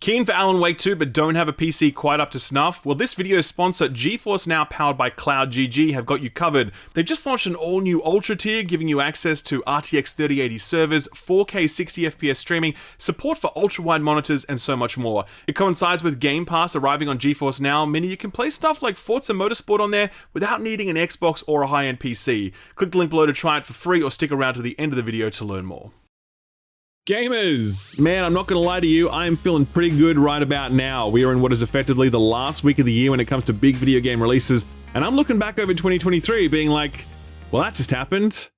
Keen for Alan Wake 2 but don't have a PC quite up to snuff? Well, this video's sponsor, GeForce Now powered by CloudGG, have got you covered. They've just launched an all-new Ultra tier giving you access to RTX 3080 servers, 4K 60fps streaming, support for ultra-wide monitors, and so much more. It coincides with Game Pass arriving on GeForce Now, meaning you can play stuff like Forza Motorsport on there without needing an Xbox or a high-end PC. Click the link below to try it for free or stick around to the end of the video to learn more. Gamers! Man, I'm not gonna lie to you, I am feeling pretty good right about now. We are in what is effectively the last week of the year when it comes to big video game releases, and I'm looking back over 2023 being like, well, that just happened.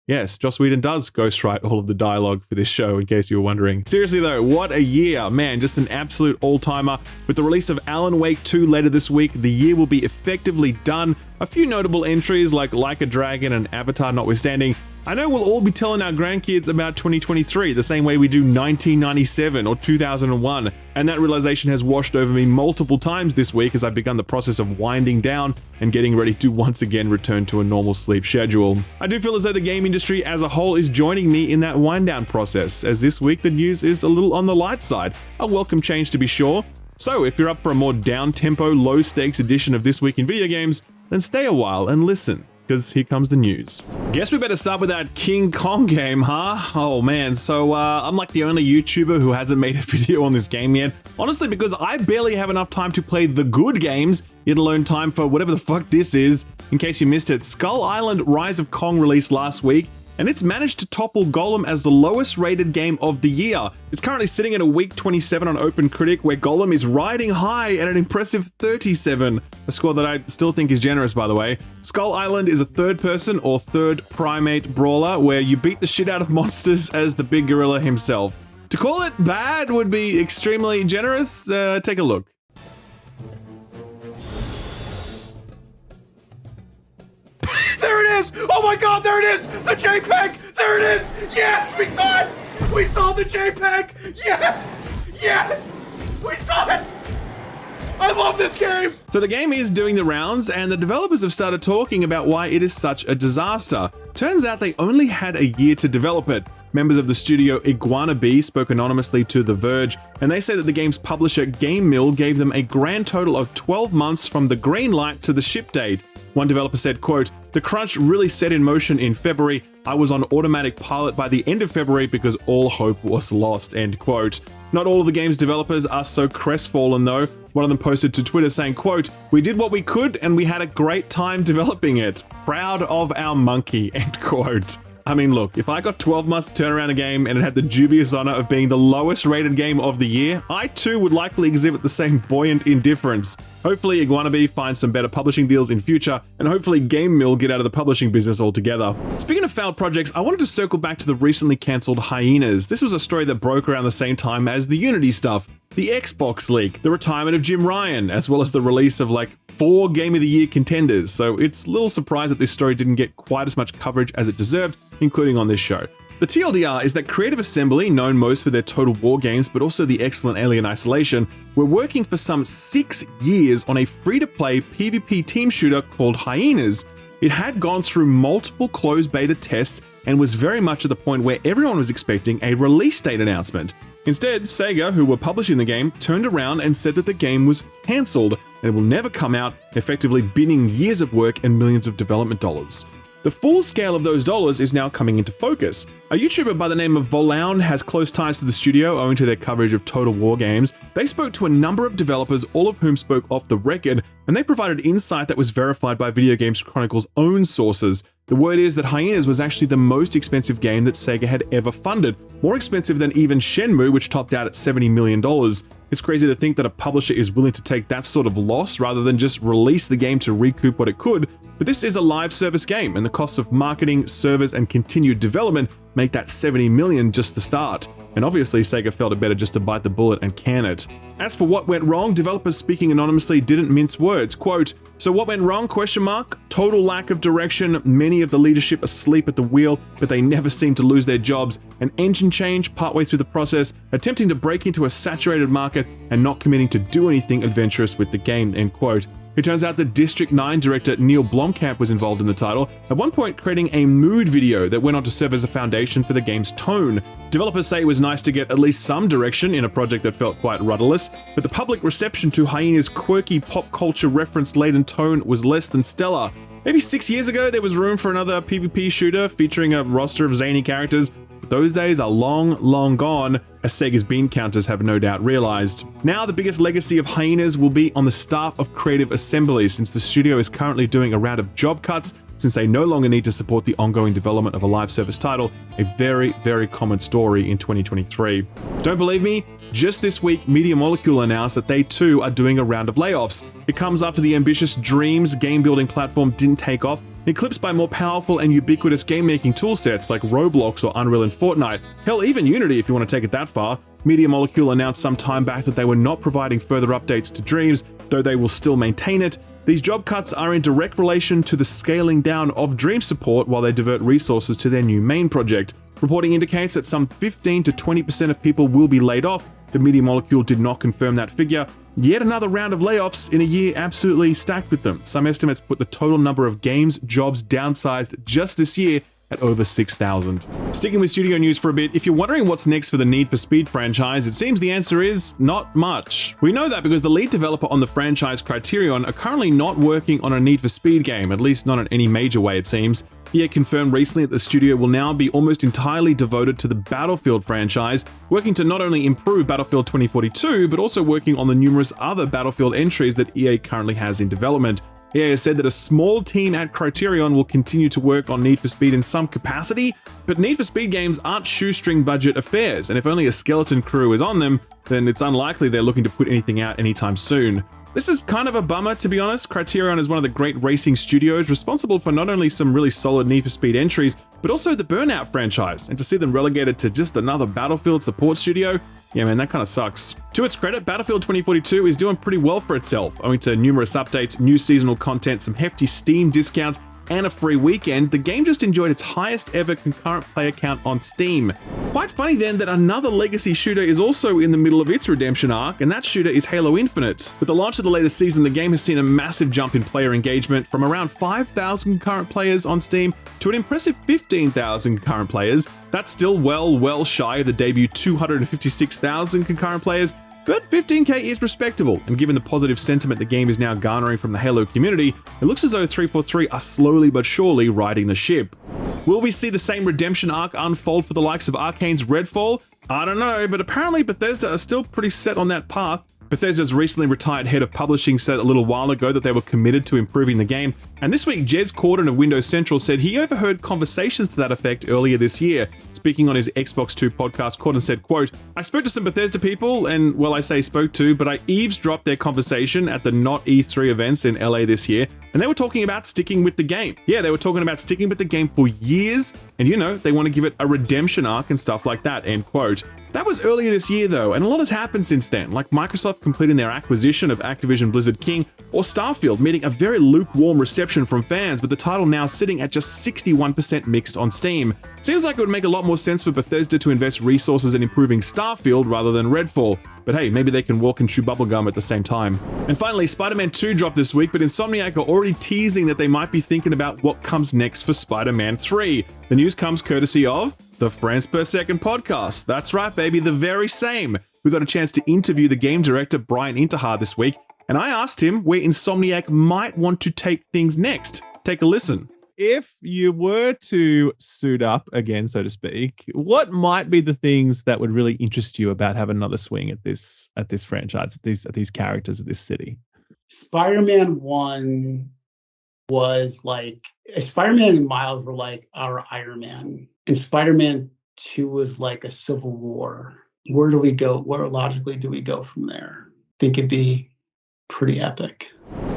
Yes, Joss Whedon does ghostwrite all of the dialogue for this show, in case you were wondering. Seriously though, what a year. Man, just an absolute all-timer. With the release of Alan Wake 2 later this week, the year will be effectively done. A few notable entries like a Dragon and Avatar notwithstanding. I know we'll all be telling our grandkids about 2023 the same way we do 1997 or 2001, and that realization has washed over me multiple times this week as I've begun the process of winding down and getting ready to once again return to a normal sleep schedule. I do feel as though the game industry as a whole is joining me in that wind down process, as this week the news is a little on the light side. A welcome change to be sure. So if you're up for a more down-tempo, low-stakes edition of This Week in Video Games, then stay a while and listen, because here comes the news. Guess we better start with that King Kong game, huh? Oh man, so I'm like the only YouTuber who hasn't made a video on this game yet. Honestly, because I barely have enough time to play the good games, yet alone time for whatever the fuck this is. In case you missed it, Skull Island Rise of Kong released last week, and it's managed to topple Golem as the lowest rated game of the year. It's currently sitting at a week 27 on OpenCritic, where Golem is riding high at an impressive 37, a score that I still think is generous, by the way. Skull Island is a third-person or third primate brawler where you beat the shit out of monsters as the big gorilla himself. To call it bad would be extremely generous. Take a look. There it is! Oh my god, there it is! The JPEG! There it is! Yes, we saw it! We saw the JPEG! Yes! Yes! We saw it! I love this game! So the game is doing the rounds, and the developers have started talking about why it is such a disaster. Turns out they only had a year to develop it. Members of the studio Iguana Bee spoke anonymously to The Verge, and they say that the game's publisher Game Mill gave them a grand total of 12 months from the green light to the ship date. One developer said, quote, "The crunch really set in motion in February. I was on automatic pilot by the end of February because all hope was lost," end quote. Not all of the game's developers are so crestfallen though. One of them posted to Twitter saying, quote, "We did what we could and we had a great time developing it. Proud of our monkey," end quote. I mean, look, if I got 12 months to turn around a game and it had the dubious honor of being the lowest rated game of the year, I too would likely exhibit the same buoyant indifference. Hopefully Iguana Bee finds some better publishing deals in future, and hopefully Game Mill get out of the publishing business altogether. Speaking of failed projects, I wanted to circle back to the recently cancelled Hyenas. This was a story that broke around the same time as the Unity stuff, the Xbox leak, the retirement of Jim Ryan, as well as the release of like 4 Game of the Year contenders, so it's a little surprised that this story didn't get quite as much coverage as it deserved, including on this show. The TLDR is that Creative Assembly, known most for their Total War games but also the excellent Alien Isolation, were working for some 6 years on a free-to-play PvP team shooter called Hyenas. It had gone through multiple closed beta tests and was very much at the point where everyone was expecting a release date announcement. Instead, Sega, who were publishing the game, turned around and said that the game was cancelled and it will never come out, effectively binning years of work and millions of development dollars. The full scale of those dollars is now coming into focus. A YouTuber by the name of Volaun has close ties to the studio owing to their coverage of Total War games. They spoke to a number of developers, all of whom spoke off the record, and they provided insight that was verified by Videogames Chronicle's own sources. The word is that Hyenas was actually the most expensive game that Sega had ever funded, more expensive than even Shenmue, which topped out at $70 million. It's crazy to think that a publisher is willing to take that sort of loss rather than just release the game to recoup what it could, but this is a live service game, and the costs of marketing, servers, and continued development make that $70 million just the start. And obviously Sega felt it better just to bite the bullet and can it. As for what went wrong, developers speaking anonymously didn't mince words. Quote, "So what went wrong? Total lack of direction, many of the leadership asleep at the wheel, but they never seem to lose their jobs, an engine change partway through the process, attempting to break into a saturated market and not committing to do anything adventurous with the game," end quote. It turns out that District 9 director Neil Blomkamp was involved in the title, at one point creating a mood video that went on to serve as a foundation for the game's tone. Developers say it was nice to get at least some direction in a project that felt quite rudderless, but the public reception to Hyenas' quirky pop culture reference-laden tone was less than stellar. Maybe 6 years ago there was room for another PvP shooter featuring a roster of zany characters, but those days are long, long gone, as Sega's bean counters have no doubt realized. Now the biggest legacy of Hyenas will be on the staff of Creative Assembly, since the studio is currently doing a round of job cuts since they no longer need to support the ongoing development of a live service title, a very, very common story in 2023. Don't believe me? Just this week, Media Molecule announced that they too are doing a round of layoffs. It comes after the ambitious Dreams game-building platform didn't take off, eclipsed by more powerful and ubiquitous game-making toolsets like Roblox or Unreal and Fortnite. Hell, even Unity if you want to take it that far. Media Molecule announced some time back that they were not providing further updates to Dreams, though they will still maintain it. These job cuts are in direct relation to the scaling down of Dreams support while they divert resources to their new main project. Reporting indicates that some 15 to 20% of people will be laid off. The Media Molecule did not confirm that figure. Yet another round of layoffs in a year absolutely stacked with them. Some estimates put the total number of games jobs downsized just this year at over 6,000. Sticking with studio news for a bit, if you're wondering what's next for the Need for Speed franchise, it seems the answer is not much. We know that because the lead developer on the franchise, Criterion, are currently not working on a Need for Speed game, at least not in any major way it seems. EA confirmed recently that the studio will now be almost entirely devoted to the Battlefield franchise, working to not only improve Battlefield 2042, but also working on the numerous other Battlefield entries that EA currently has in development. EA has said that a small team at Criterion will continue to work on Need for Speed in some capacity, but Need for Speed games aren't shoestring budget affairs, and if only a skeleton crew is on them, then it's unlikely they're looking to put anything out anytime soon. This is kind of a bummer, to be honest. Criterion is one of the great racing studios responsible for not only some really solid Need for Speed entries, but also the Burnout franchise, and to see them relegated to just another Battlefield support studio, yeah man, that kind of sucks. To its credit, Battlefield 2042 is doing pretty well for itself, owing to numerous updates, new seasonal content, some hefty Steam discounts, and a free weekend. The game just enjoyed its highest ever concurrent player count on Steam. Quite funny then that another legacy shooter is also in the middle of its redemption arc, and that shooter is Halo Infinite. With the launch of the latest season, the game has seen a massive jump in player engagement from around 5,000 concurrent players on Steam to an impressive 15,000 concurrent players. That's still well shy of the debut 256,000 concurrent players, but 15k is respectable, and given the positive sentiment the game is now garnering from the Halo community, it looks as though 343 are slowly but surely riding the ship. Will we see the same redemption arc unfold for the likes of Arcane's Redfall? I don't know, but apparently Bethesda are still pretty set on that path. Bethesda's recently retired head of publishing said a little while ago that they were committed to improving the game, and this week Jez Corden of Windows Central said he overheard conversations to that effect earlier this year. Speaking on his Xbox 2 podcast, Corden said, quote, "I spoke to some Bethesda people, and well, I say spoke to, but I eavesdropped their conversation at the Not E3 events in LA this year, and they were talking about sticking with the game. Yeah, they were talking about sticking with the game for years, and you know, they want to give it a redemption arc and stuff like that," end quote. That was earlier this year though, and a lot has happened since then, like Microsoft completing their acquisition of Activision Blizzard King, or Starfield meeting a very lukewarm reception from fans, with the title now sitting at just 61% mixed on Steam. Seems like it would make a lot more sense for Bethesda to invest resources in improving Starfield rather than Redfall. But hey, maybe they can walk and chew bubblegum at the same time. And finally, Spider-Man 2 dropped this week, but Insomniac are already teasing that they might be thinking about what comes next for Spider-Man 3. The news comes courtesy of the Frames Per Second podcast. That's right, baby, the very same. We got a chance to interview the game director, Brian Intihar, this week, and I asked him where Insomniac might want to take things next. Take a listen. If you were to suit up again, so to speak, what might be the things that would really interest you about having another swing at this franchise, at these characters, at this city? Spider-Man 1 was like, Spider-Man and Miles were like our Iron Man, and Spider-Man 2 was like a Civil War. Where do we go? Where logically do we go from there? I think it'd be pretty epic.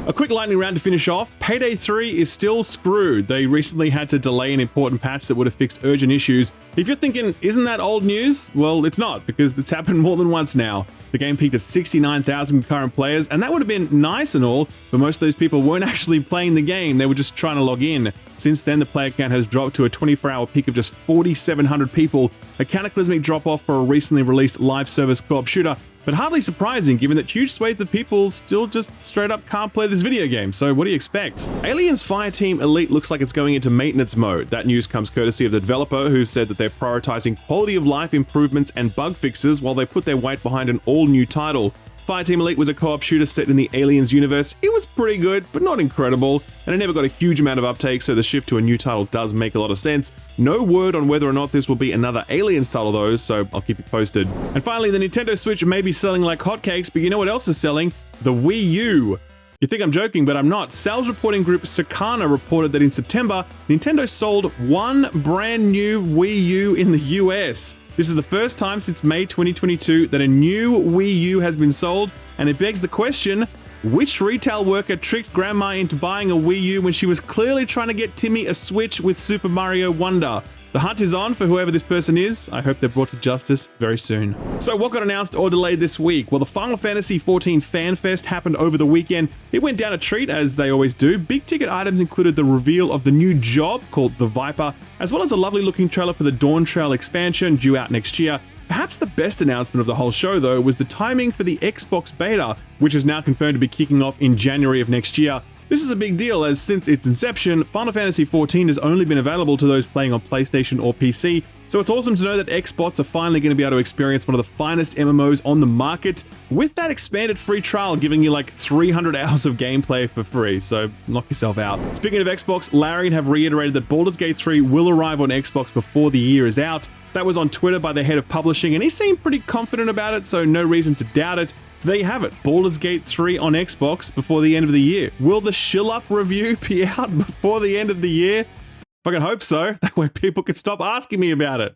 A quick lightning round to finish off. Payday 3 is still screwed. They recently had to delay an important patch that would have fixed urgent issues. If you're thinking, isn't that old news? Well, it's not, because it's happened more than once now. The game peaked at 69,000 concurrent players, and that would have been nice and all, but most of those people weren't actually playing the game, they were just trying to log in. Since then, the player count has dropped to a 24-hour peak of just 4,700 people, a cataclysmic drop-off for a recently released live service co-op shooter, But hardly surprising given that huge swathes of people still just straight up can't play this video game, so what do you expect? Aliens Fireteam Elite looks like it's going into maintenance mode. That news comes courtesy of the developer, who said that they're prioritizing quality of life improvements and bug fixes while they put their weight behind an all-new title. Fireteam Elite was a co-op shooter set in the Aliens universe. It was pretty good, but not incredible, and it never got a huge amount of uptake, so the shift to a new title does make a lot of sense. No word on whether or not this will be another Aliens title though, so I'll keep you posted. And finally, the Nintendo Switch may be selling like hotcakes, but you know what else is selling? The Wii U. You think I'm joking, but I'm not. Sales reporting group Circana reported that in September, Nintendo sold one brand new Wii U in the US. This is the first time since May 2022 that a new Wii U has been sold, and it begs the question, which retail worker tricked Grandma into buying a Wii U when she was clearly trying to get Timmy a Switch with Super Mario Wonder? The hunt is on for whoever this person is. I hope they're brought to justice very soon. So what got announced or delayed this week? Well, the Final Fantasy XIV Fan Fest happened over the weekend. It went down a treat, as they always do. Big ticket items included the reveal of the new job called the Viper, as well as a lovely looking trailer for the Dawn Trail expansion due out next year. Perhaps the best announcement of the whole show, though, was the timing for the Xbox beta, which is now confirmed to be kicking off in January of next year. This is a big deal, as since its inception, Final Fantasy XIV has only been available to those playing on PlayStation or PC, so it's awesome to know that Xbox are finally going to be able to experience one of the finest MMOs on the market, with that expanded free trial giving you like 300 hours of gameplay for free, so knock yourself out. Speaking of Xbox, Larian have reiterated that Baldur's Gate 3 will arrive on Xbox before the year is out. That was on Twitter by the head of publishing, and he seemed pretty confident about it, so no reason to doubt it. So there you have it, Baldur's Gate 3 on Xbox before the end of the year. Will the Shill Up review be out before the end of the year? Fucking hope so. That way people can stop asking me about it.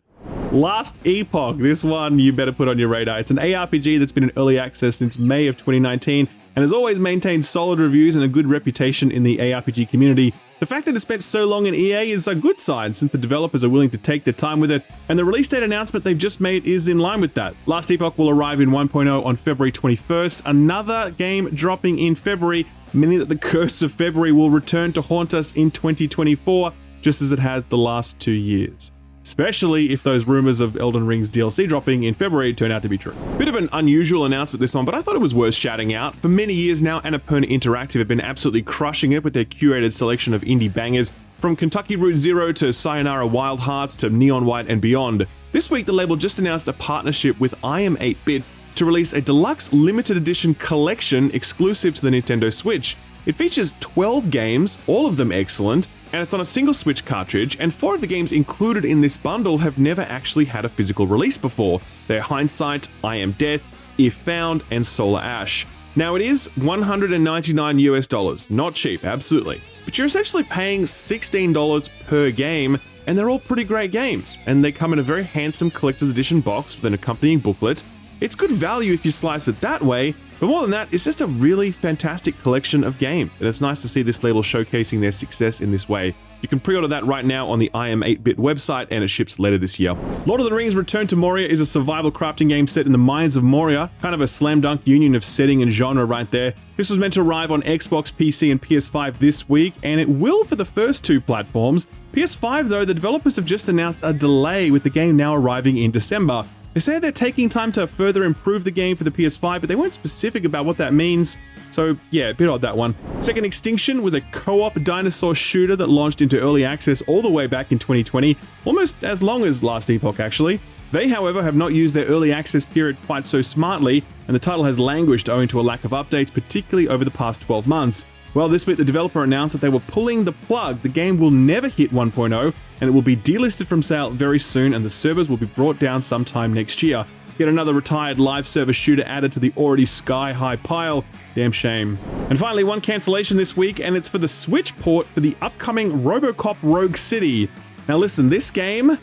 Last Epoch, this one you better put on your radar. It's an ARPG that's been in early access since May of 2019 and has always maintained solid reviews and a good reputation in the ARPG community. The fact that it spent so long in EA is a good sign, since the developers are willing to take their time with it, and the release date announcement they've just made is in line with that. Last Epoch will arrive in 1.0 on February 21st, another game dropping in February, meaning that the curse of February will return to haunt us in 2024, just as it has the last 2 years. Especially if those rumors of Elden Ring's DLC dropping in February turn out to be true. Bit of an unusual announcement this one, but I thought it was worth shouting out. For many years now, Annapurna Interactive have been absolutely crushing it with their curated selection of indie bangers, from Kentucky Route Zero to Sayonara Wild Hearts to Neon White and beyond. This week, the label just announced a partnership with I Am 8-Bit to release a deluxe limited edition collection exclusive to the Nintendo Switch. It features 12 games, all of them excellent, and it's on a single Switch cartridge, and 4 of the games included in this bundle have never actually had a physical release before. They're Hindsight, I Am Death, If Found, and Solar Ash. Now it is $199 US, not cheap, absolutely, but you're essentially paying $16 per game, and they're all pretty great games, and they come in a very handsome collector's edition box with an accompanying booklet. It's good value if you slice it that way, but more than that, it's just a really fantastic collection of games, and it's nice to see this label showcasing their success in this way. You can pre-order that right now on the I Am 8-Bit website, and it ships later this year. Lord of the Rings Return to Moria is a survival crafting game set in the mines of Moria, kind of a slam dunk union of setting and genre right there. This was meant to arrive on Xbox, PC, and PS5 this week, and it will for the first 2 platforms. PS5 though, the developers have just announced a delay, with the game now arriving in December. They say they're taking time to further improve the game for the PS5, but they weren't specific about what that means. So yeah, a bit odd that one. Second Extinction was a co-op dinosaur shooter that launched into early access all the way back in 2020, almost as long as Last Epoch actually. They, however, have not used their early access period quite so smartly, and the title has languished owing to a lack of updates, particularly over the past 12 months. Well, this week the developer announced that they were pulling the plug. The game will never hit 1.0, and it will be delisted from sale very soon, and the servers will be brought down sometime next year. Yet another retired live service shooter added to the already sky-high pile. Damn shame. And finally, one cancellation this week, and it's for the Switch port for the upcoming RoboCop Rogue City. Now listen, this game,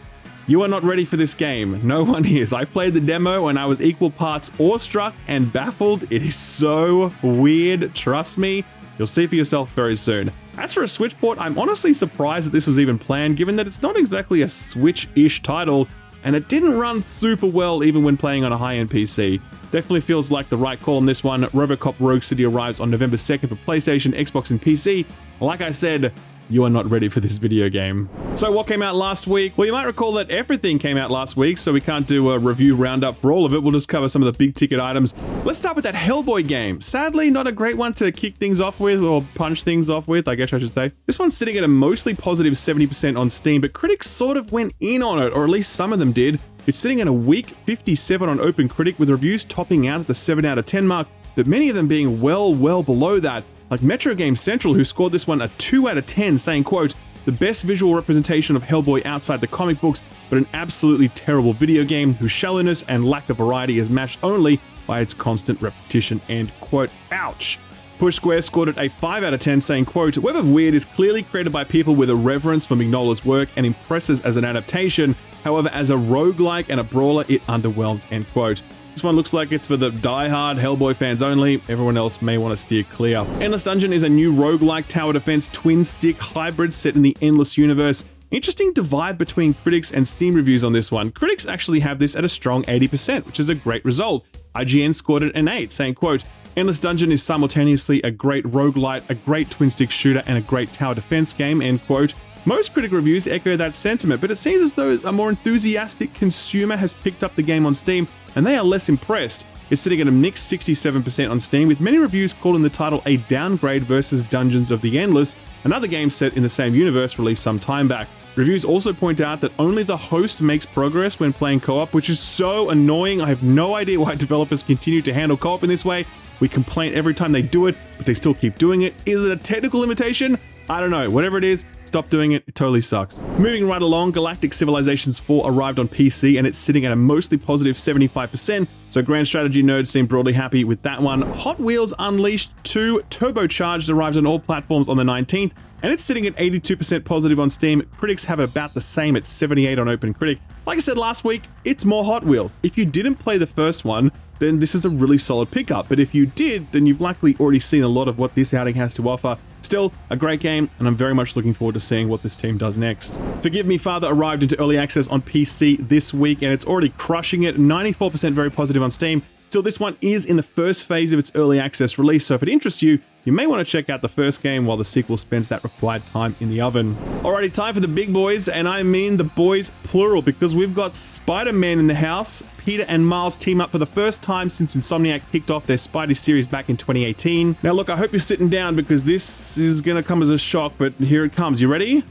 you are not ready for this game. No one is. I played the demo and I was equal parts awestruck and baffled. It is so weird, trust me. You'll see for yourself very soon. As for a Switch port, I'm honestly surprised that this was even planned, given that it's not exactly a Switch-ish title, and it didn't run super well even when playing on a high-end PC. Definitely feels like the right call on this one. RoboCop Rogue City arrives on November 2nd for PlayStation, Xbox, and PC. Like I said, you are not ready for this video game. So what came out last week? Well, you might recall that everything came out last week, so we can't do a review roundup for all of it. We'll just cover some of the big ticket items. Let's start with that Hellboy game. Sadly, not a great one to kick things off with, or punch things off with, I guess I should say. This one's sitting at a mostly positive 70% on Steam, but critics sort of went in on it, or at least some of them did. It's sitting at a weak 57 on OpenCritic, with reviews topping out at the 7 out of 10 mark, but many of them being well below that. Like Metro Game Central, who scored this one a 2 out of 10, saying, quote, the best visual representation of Hellboy outside the comic books, but an absolutely terrible video game whose shallowness and lack of variety is matched only by its constant repetition, end quote. Ouch. Push Square scored it a 5 out of 10, saying, quote, Web of Weird is clearly created by people with a reverence for Mignola's work and impresses as an adaptation. However, as a roguelike and a brawler, it underwhelms, end quote. This one looks like it's for the die-hard Hellboy fans only. Everyone else may want to steer clear. Endless Dungeon is a new roguelike tower defense twin-stick hybrid set in the Endless universe. Interesting divide between critics and Steam reviews on this one. Critics actually have this at a strong 80%, which is a great result. IGN scored it an 8, saying, quote, Endless Dungeon is simultaneously a great roguelite, a great twin-stick shooter, and a great tower defense game, end quote. Most critic reviews echo that sentiment, but it seems as though a more enthusiastic consumer has picked up the game on Steam, and they are less impressed. It's sitting at a mixed 67% on Steam, with many reviews calling the title a downgrade versus Dungeons of the Endless, another game set in the same universe released some time back. Reviews also point out that only the host makes progress when playing co-op, which is so annoying. I have no idea why developers continue to handle co-op in this way. We complain every time they do it, but they still keep doing it. Is it a technical limitation? I don't know. Whatever it is, stop doing it. It totally sucks. Moving right along, Galactic Civilizations 4 arrived on PC and it's sitting at a mostly positive 75%, so grand strategy nerds seem broadly happy with that one. Hot Wheels Unleashed 2 Turbocharged arrives on all platforms on the 19th, and it's sitting at 82% positive on Steam. Critics have about the same at 78 on OpenCritic. Like I said last week, it's more Hot Wheels. If you didn't play the first one, then this is a really solid pickup, but if you did, then you've likely already seen a lot of what this outing has to offer. Still, a great game, and I'm very much looking forward to seeing what this team does next. Forgive Me Father arrived into early access on PC this week, and it's already crushing it, 94% very positive on Steam. Still, this one is in the first phase of its early access release, so if it interests you, you may want to check out the first game while the sequel spends that required time in the oven. Alrighty, time for the big boys, and I mean the boys plural, because we've got Spider-Man in the house. Peter and Miles team up for the first time since Insomniac kicked off their Spidey series back in 2018. Now look, I hope you're sitting down because this is gonna come as a shock, but here it comes. You ready?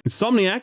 Insomniac,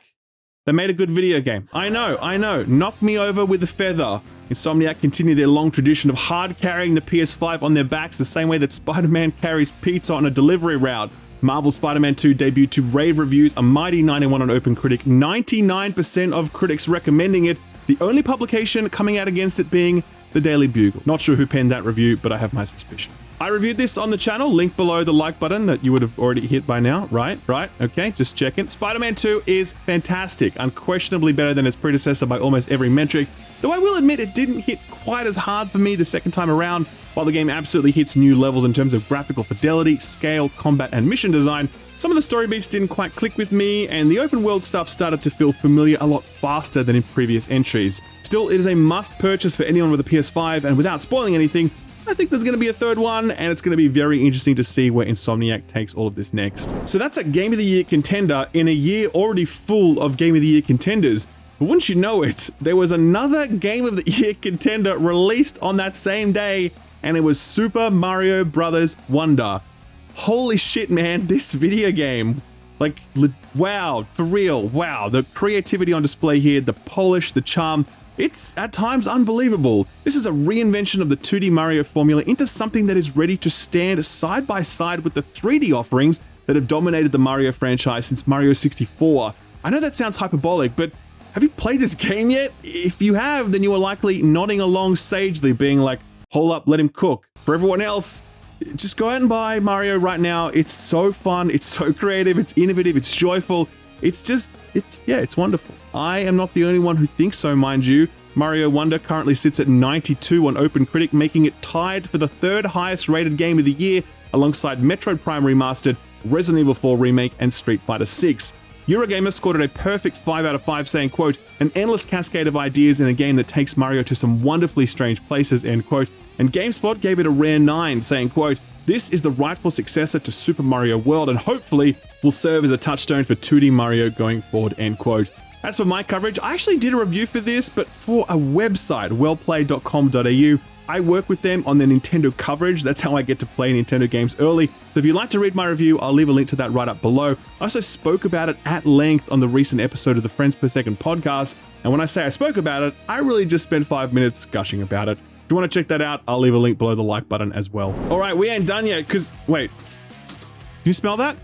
they made a good video game. I know. Knock me over with a feather. Insomniac continue their long tradition of hard carrying the PS5 on their backs the same way that Spider-Man carries pizza on a delivery route. Marvel Spider-Man 2 debuted to rave reviews, a mighty 91 on OpenCritic, 99% of critics recommending it, the only publication coming out against it being the Daily Bugle. Not sure who penned that review, but I have my suspicions. I reviewed this on the channel, link below the like button that you would have already hit by now, right? Okay, just checking. Spider-Man 2 is fantastic, unquestionably better than its predecessor by almost every metric, though I will admit it didn't hit quite as hard for me the second time around. While the game absolutely hits new levels in terms of graphical fidelity, scale, combat, and mission design, some of the story beats didn't quite click with me, and the open world stuff started to feel familiar a lot faster than in previous entries. Still, it is a must purchase for anyone with a PS5, and without spoiling anything, I think there's going to be a third one, and it's going to be very interesting to see where Insomniac takes all of this next. So that's a Game of the Year contender in a year already full of Game of the Year contenders. But wouldn't you know it, there was another Game of the Year contender released on that same day, and it was Super Mario Bros. Wonder. Holy shit, man, this video game. Like, wow, for real, wow. The creativity on display here, the polish, the charm, it's at times unbelievable. This is a reinvention of the 2D Mario formula into something that is ready to stand side by side with the 3D offerings that have dominated the Mario franchise since Mario 64. I know that sounds hyperbolic, but have you played this game yet? If you have, then you are likely nodding along sagely, being like, hold up, let him cook. For everyone else, just go out and buy Mario right now. It's so fun, it's so creative, it's innovative, it's joyful. It's wonderful. I am not the only one who thinks so, mind you. Mario Wonder currently sits at 92 on OpenCritic, making it tied for the third highest rated game of the year, alongside Metroid Prime Remastered, Resident Evil 4 Remake, and Street Fighter 6. Eurogamer scored it a perfect 5 out of 5, saying, quote, an endless cascade of ideas in a game that takes Mario to some wonderfully strange places, end quote. And GameSpot gave it a rare 9, saying, quote, this is the rightful successor to Super Mario World and hopefully will serve as a touchstone for 2D Mario going forward, end quote. As for my coverage, I actually did a review for this, but for a website, wellplayed.com.au. I work with them on their Nintendo coverage. That's how I get to play Nintendo games early. So if you'd like to read my review, I'll leave a link to that right up below. I also spoke about it at length on the recent episode of the Friends Per Second podcast. And when I say I spoke about it, I really just spent 5 minutes gushing about it. If you want to check that out, I'll leave a link below the like button as well. All right, we ain't done yet, because, wait, you smell that?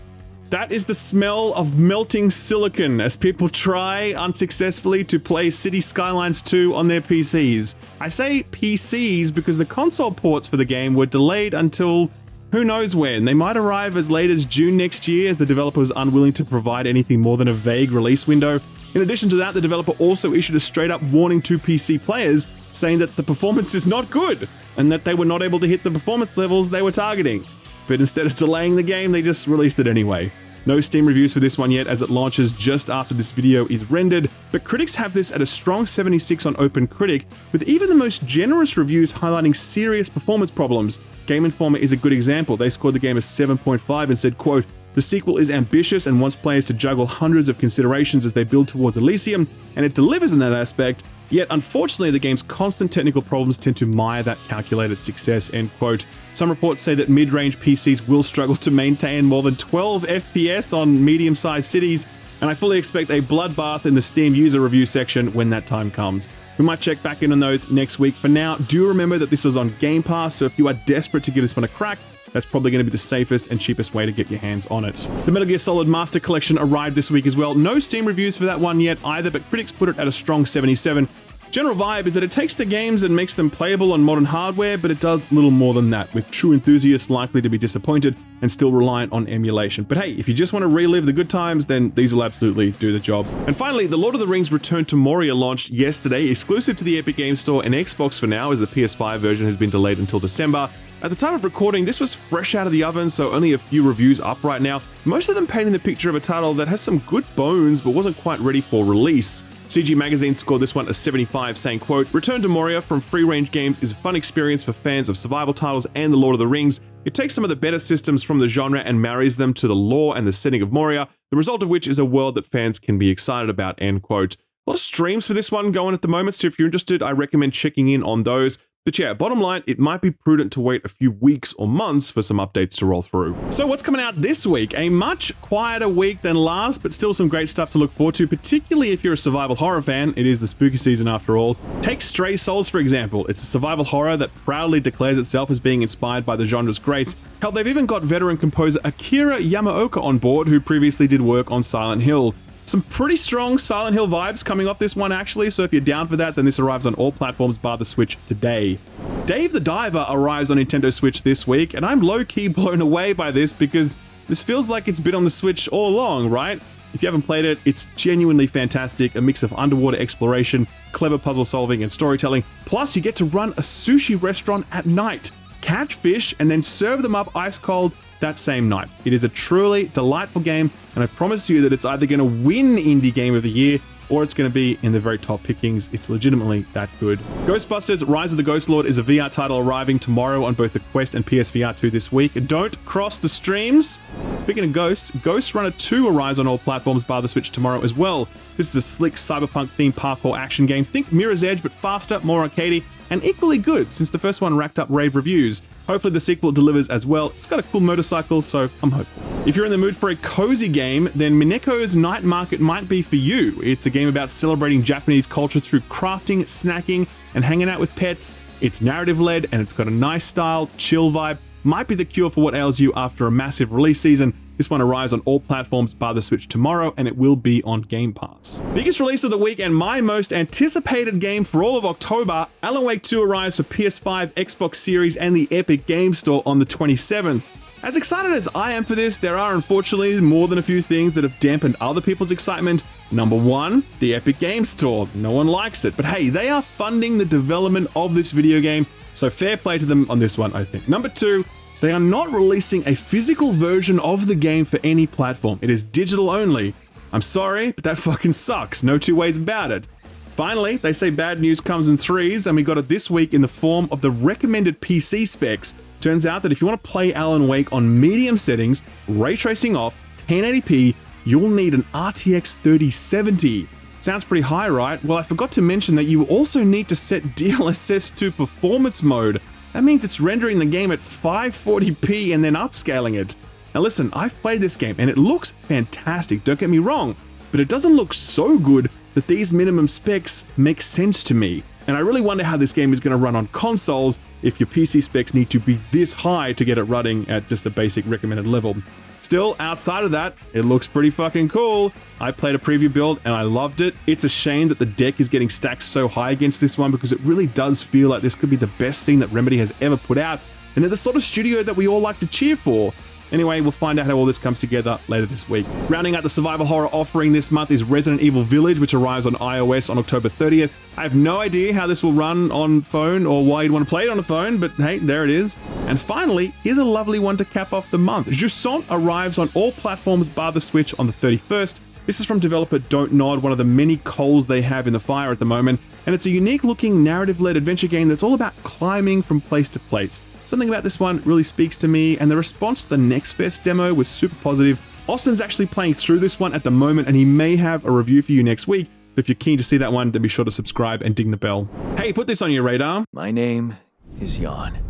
That is the smell of melting silicon as people try unsuccessfully to play City Skylines 2 on their PCs. I say PCs because the console ports for the game were delayed until who knows when. They might arrive as late as June next year, as the developer was unwilling to provide anything more than a vague release window. In addition to that, the developer also issued a straight up warning to PC players saying that the performance is not good and that they were not able to hit the performance levels they were targeting. But instead of delaying the game, they just released it anyway. No Steam reviews for this one yet, as it launches just after this video is rendered, but critics have this at a strong 76 on OpenCritic, with even the most generous reviews highlighting serious performance problems. Game Informer is a good example. They scored the game a 7.5 and said, quote, "The sequel is ambitious and wants players to juggle hundreds of considerations as they build towards Elysium, and it delivers in that aspect, yet unfortunately the game's constant technical problems tend to mire that calculated success," end quote. Some reports say that mid-range PCs will struggle to maintain more than 12 FPS on medium-sized cities, and I fully expect a bloodbath in the Steam user review section when that time comes. We might check back in on those next week. For now, do remember that this is on Game Pass, so if you are desperate to give this one a crack, that's probably going to be the safest and cheapest way to get your hands on it. The Metal Gear Solid Master Collection arrived this week as well. No Steam reviews for that one yet either, but critics put it at a strong 77. General vibe is that it takes the games and makes them playable on modern hardware, but it does little more than that, with true enthusiasts likely to be disappointed and still reliant on emulation. But hey, if you just want to relive the good times, then these will absolutely do the job. And finally, The Lord of the Rings Return to Moria launched yesterday, exclusive to the Epic Games Store and Xbox for now, as the PS5 version has been delayed until December. At the time of recording, this was fresh out of the oven, so only a few reviews up right now, most of them painting the picture of a title that has some good bones but wasn't quite ready for release. CG Magazine scored this one a 75, saying, quote, "Return to Moria from Free Range Games is a fun experience for fans of survival titles and The Lord of the Rings. It takes some of the better systems from the genre and marries them to the lore and the setting of Moria, the result of which is a world that fans can be excited about," end quote. A lot of streams for this one going at the moment, so if you're interested, I recommend checking in on those. But yeah, bottom line, it might be prudent to wait a few weeks or months for some updates to roll through. So what's coming out this week? A much quieter week than last, but still some great stuff to look forward to, particularly if you're a survival horror fan. It is the spooky season after all. Take Stray Souls, for example. It's a survival horror that proudly declares itself as being inspired by the genre's greats. Hell, they've even got veteran composer Akira Yamaoka on board, who previously did work on Silent Hill. Some pretty strong Silent Hill vibes coming off this one, actually, so if you're down for that, then this arrives on all platforms bar the Switch today. Dave the Diver arrives on Nintendo Switch this week, and I'm low-key blown away by this because this feels like it's been on the Switch all along, right? If you haven't played it, it's genuinely fantastic, a mix of underwater exploration, clever puzzle solving, and storytelling. Plus, you get to run a sushi restaurant at night, catch fish, and then serve them up ice cold that same night. It is a truly delightful game, and I promise you that it's either going to win Indie Game of the Year or it's going to be in the very top pickings. It's legitimately that good. Ghostbusters Rise of the Ghost Lord is a VR title arriving tomorrow on both the Quest and PSVR 2 this week. Don't cross the streams. Speaking of Ghosts, Ghost Runner 2 arrives on all platforms bar the Switch tomorrow as well. This is a slick cyberpunk-themed parkour action game. Think Mirror's Edge, but faster, more arcadey, and equally good since the first one racked up rave reviews. Hopefully the sequel delivers as well. It's got a cool motorcycle, so I'm hopeful. If you're in the mood for a cozy game, then Mineko's Night Market might be for you. It's a game about celebrating Japanese culture through crafting, snacking, and hanging out with pets. It's narrative-led, and it's got a nice style, chill vibe. Might be the cure for what ails you after a massive release season. This one arrives on all platforms bar the Switch tomorrow, and it will be on Game Pass. Biggest release of the week and my most anticipated game for all of October, Alan Wake 2 arrives for PS5, Xbox Series, and the Epic Games Store on the 27th. As excited as I am for this, there are unfortunately more than a few things that have dampened other people's excitement. Number one, the Epic Games Store. No one likes it, but hey, they are funding the development of this video game, so fair play to them on this one, I think. Number two, they are not releasing a physical version of the game for any platform. It is digital only. I'm sorry, but that fucking sucks. No two ways about it. Finally, they say bad news comes in threes, and we got it this week in the form of the recommended PC specs. Turns out that if you want to play Alan Wake on medium settings, ray tracing off, 1080p, you'll need an RTX 3070. Sounds pretty high, right? Well, I forgot to mention that you also need to set DLSS to performance mode. That means it's rendering the game at 540p and then upscaling it. Now listen, I've played this game and it looks fantastic, don't get me wrong, but it doesn't look so good that these minimum specs make sense to me. And I really wonder how this game is going to run on consoles if your PC specs need to be this high to get it running at just a basic recommended level. Still, outside of that, it looks pretty fucking cool. I played a preview build and I loved it. It's a shame that the deck is getting stacked so high against this one because it really does feel like this could be the best thing that Remedy has ever put out, and they're the sort of studio that we all like to cheer for. Anyway, we'll find out how all this comes together later this week. Rounding out the survival horror offering this month is Resident Evil Village, which arrives on iOS on October 30th. I have no idea how this will run on phone or why you'd want to play it on a phone, but hey, there it is. And finally, here's a lovely one to cap off the month. Jusant arrives on all platforms bar the Switch on the 31st. This is from developer Don't Nod, one of the many coals they have in the fire at the moment, and it's a unique looking narrative-led adventure game that's all about climbing from place to place. Something about this one really speaks to me, and the response to the Next Fest demo was super positive. Austin's actually playing through this one at the moment, and he may have a review for you next week. But if you're keen to see that one, then be sure to subscribe and ding the bell. Hey, put this on your radar. My name is Jan.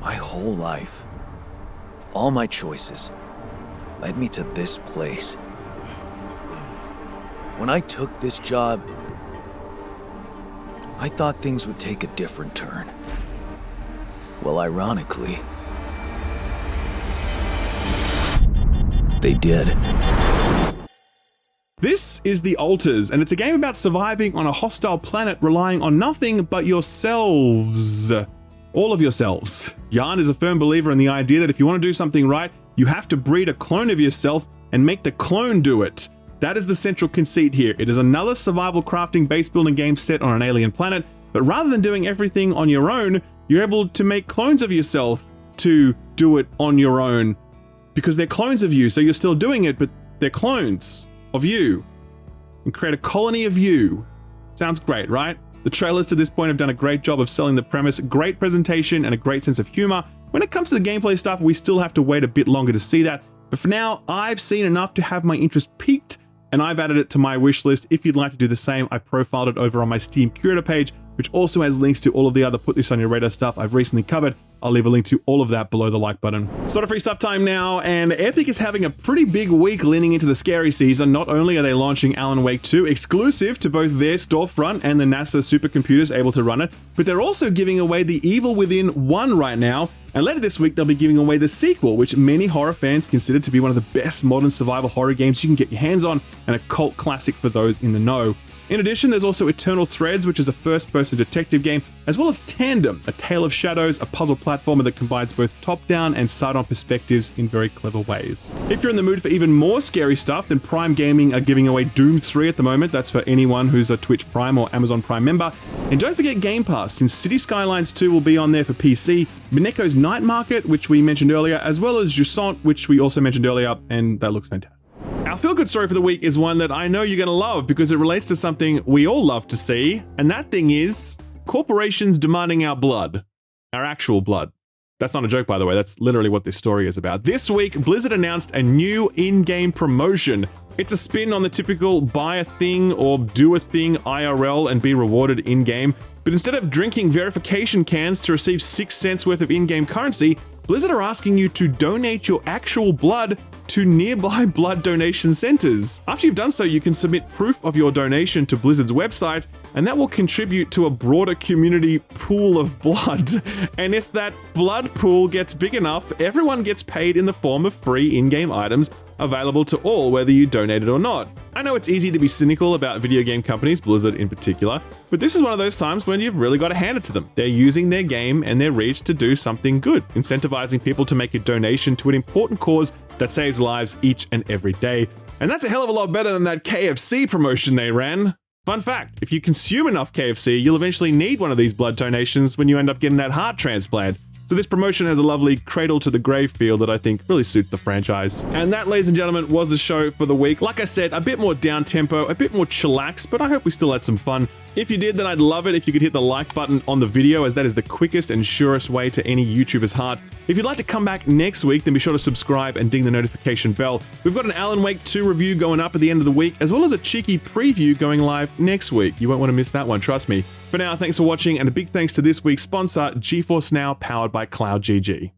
My whole life, all my choices, led me to this place. When I took this job, I thought things would take a different turn. Well, ironically, they did. This is The Alters, and it's a game about surviving on a hostile planet relying on nothing but yourselves. All of yourselves. Jan is a firm believer in the idea that if you want to do something right, you have to breed a clone of yourself and make the clone do it. That is the central conceit here. It is another survival crafting base building game set on an alien planet, but rather than doing everything on your own, you're able to make clones of yourself to do it on your own. Because they're clones of you, so you're still doing it, but they're clones of you. And create a colony of you. Sounds great, right? The trailers to this point have done a great job of selling the premise, great presentation, and a great sense of humor. When it comes to the gameplay stuff, we still have to wait a bit longer to see that. But for now, I've seen enough to have my interest piqued, and I've added it to my wish list. If you'd like to do the same, I've profiled it over on my Steam Curator page, which also has links to all of the other Put This On Your Radar stuff I've recently covered. I'll leave a link to all of that below the like button. Sort of free stuff time now, and Epic is having a pretty big week leaning into the scary season. Not only are they launching Alan Wake 2 exclusive to both their storefront and the NASA supercomputers able to run it, but they're also giving away The Evil Within 1 right now, and later this week they'll be giving away the sequel, which many horror fans consider to be one of the best modern survival horror games you can get your hands on, and a cult classic for those in the know. In addition, there's also Eternal Threads, which is a first-person detective game, as well as Tandem, a Tale of Shadows, a puzzle platformer that combines both top-down and side-on perspectives in very clever ways. If you're in the mood for even more scary stuff, then Prime Gaming are giving away Doom 3 at the moment. That's for anyone who's a Twitch Prime or Amazon Prime member. And don't forget Game Pass, since City Skylines 2 will be on there for PC, Mineko's Night Market, which we mentioned earlier, as well as Jusant, which we also mentioned earlier, and that looks fantastic. Our feel-good story for the week is one that I know you're going to love because it relates to something we all love to see, and that thing is corporations demanding our blood. Our actual blood. That's not a joke, by the way. That's literally what this story is about. This week, Blizzard announced a new in-game promotion. It's a spin on the typical buy a thing or do a thing IRL and be rewarded in-game. But instead of drinking verification cans to receive 6 cents worth of in-game currency, Blizzard are asking you to donate your actual blood to nearby blood donation centers. After you've done so, you can submit proof of your donation to Blizzard's website, and that will contribute to a broader community pool of blood. And if that blood pool gets big enough, everyone gets paid in the form of free in-game items available to all, whether you donated or not. I know it's easy to be cynical about video game companies, Blizzard in particular, but this is one of those times when you've really got to hand it to them. They're using their game and their reach to do something good, incentivizing people to make a donation to an important cause that saves lives each and every day. And that's a hell of a lot better than that KFC promotion they ran. Fun fact, if you consume enough KFC, you'll eventually need one of these blood donations when you end up getting that heart transplant. So this promotion has a lovely cradle to the grave feel that I think really suits the franchise. And that, ladies and gentlemen, was the show for the week. Like I said, a bit more down tempo, a bit more chillax, but I hope we still had some fun. If you did, then I'd love it if you could hit the like button on the video, as that is the quickest and surest way to any YouTuber's heart. If you'd like to come back next week, then be sure to subscribe and ding the notification bell. We've got an Alan Wake 2 review going up at the end of the week, as well as a cheeky preview going live next week. You won't want to miss that one, trust me. For now, thanks for watching, and a big thanks to this week's sponsor, GeForce Now, powered by CloudGG.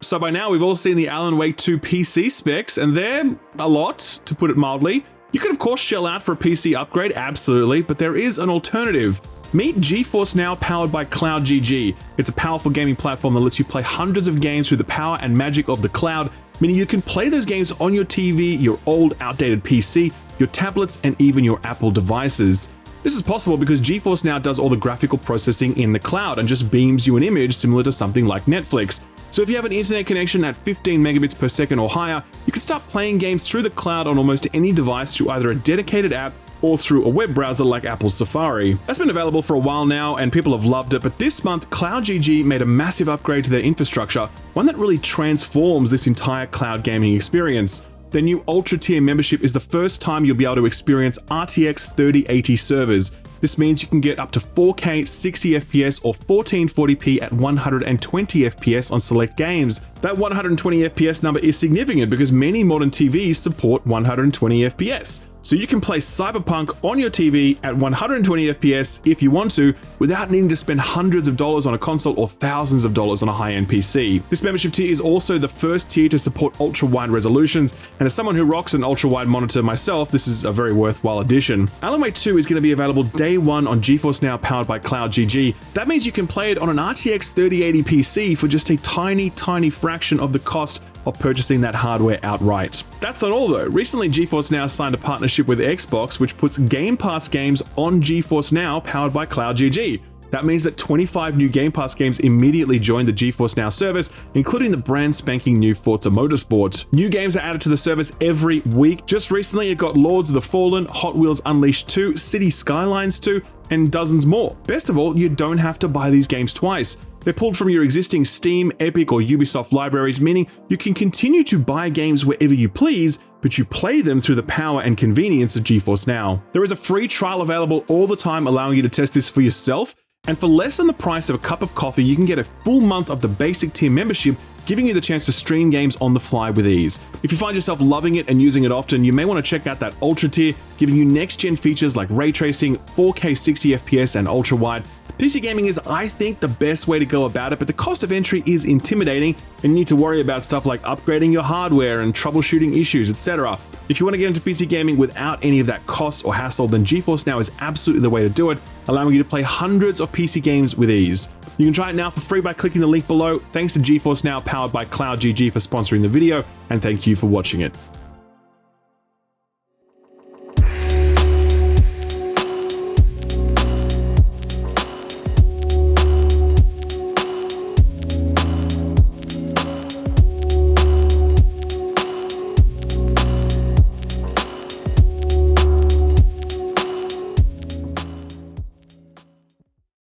So by now, we've all seen the Alan Wake 2 PC specs, and they're a lot, to put it mildly. You could of course shell out for a PC upgrade, absolutely, but there is an alternative. Meet GeForce Now, powered by CloudGG. It's a powerful gaming platform that lets you play hundreds of games through the power and magic of the cloud, meaning you can play those games on your TV, your old, outdated PC, your tablets, and even your Apple devices. This is possible because GeForce Now does all the graphical processing in the cloud and just beams you an image similar to something like Netflix. So if you have an internet connection at 15 megabits per second or higher, you can start playing games through the cloud on almost any device through either a dedicated app or through a web browser like Apple's Safari. That's been available for a while now and people have loved it, but this month CloudGG made a massive upgrade to their infrastructure, one that really transforms this entire cloud gaming experience. Their new Ultra tier membership is the first time you'll be able to experience RTX 3080 servers. This means you can get up to 4K 60 FPS or 1440p at 120 FPS on select games. That 120 FPS number is significant because many modern TVs support 120 FPS. So you can play Cyberpunk on your TV at 120 FPS if you want to, without needing to spend hundreds of dollars on a console or thousands of dollars on a high-end PC. This membership tier is also the first tier to support ultra-wide resolutions, and as someone who rocks an ultra-wide monitor myself, this is a very worthwhile addition. Alan Wake 2 is going to be available day one on GeForce Now, powered by CloudGG. That means you can play it on an RTX 3080 PC for just a tiny fraction of the cost of purchasing that hardware outright. That's not all though. Recently, GeForce Now signed a partnership with Xbox, which puts Game Pass games on GeForce Now, powered by CloudGG. That means that 25 new Game Pass games immediately joined the GeForce Now service, including the brand spanking new Forza Motorsport. New games are added to the service every week. Just recently, it got Lords of the Fallen, Hot Wheels Unleashed 2, City Skylines 2, and dozens more. Best of all, you don't have to buy these games twice. They're pulled from your existing Steam, Epic, or Ubisoft libraries, meaning you can continue to buy games wherever you please, but you play them through the power and convenience of GeForce Now. There is a free trial available all the time, allowing you to test this for yourself, and for less than the price of a cup of coffee, you can get a full month of the basic tier membership, giving you the chance to stream games on the fly with ease. If you find yourself loving it and using it often, you may want to check out that Ultra tier, giving you next-gen features like ray tracing, 4K 60 FPS, and ultra-wide. PC gaming is, I think, the best way to go about it, but the cost of entry is intimidating, and you need to worry about stuff like upgrading your hardware and troubleshooting issues, etc. If you want to get into PC gaming without any of that cost or hassle, then GeForce Now is absolutely the way to do it, allowing you to play hundreds of PC games with ease. You can try it now for free by clicking the link below. Thanks to GeForce Now, powered by CloudGG, for sponsoring the video, and thank you for watching it.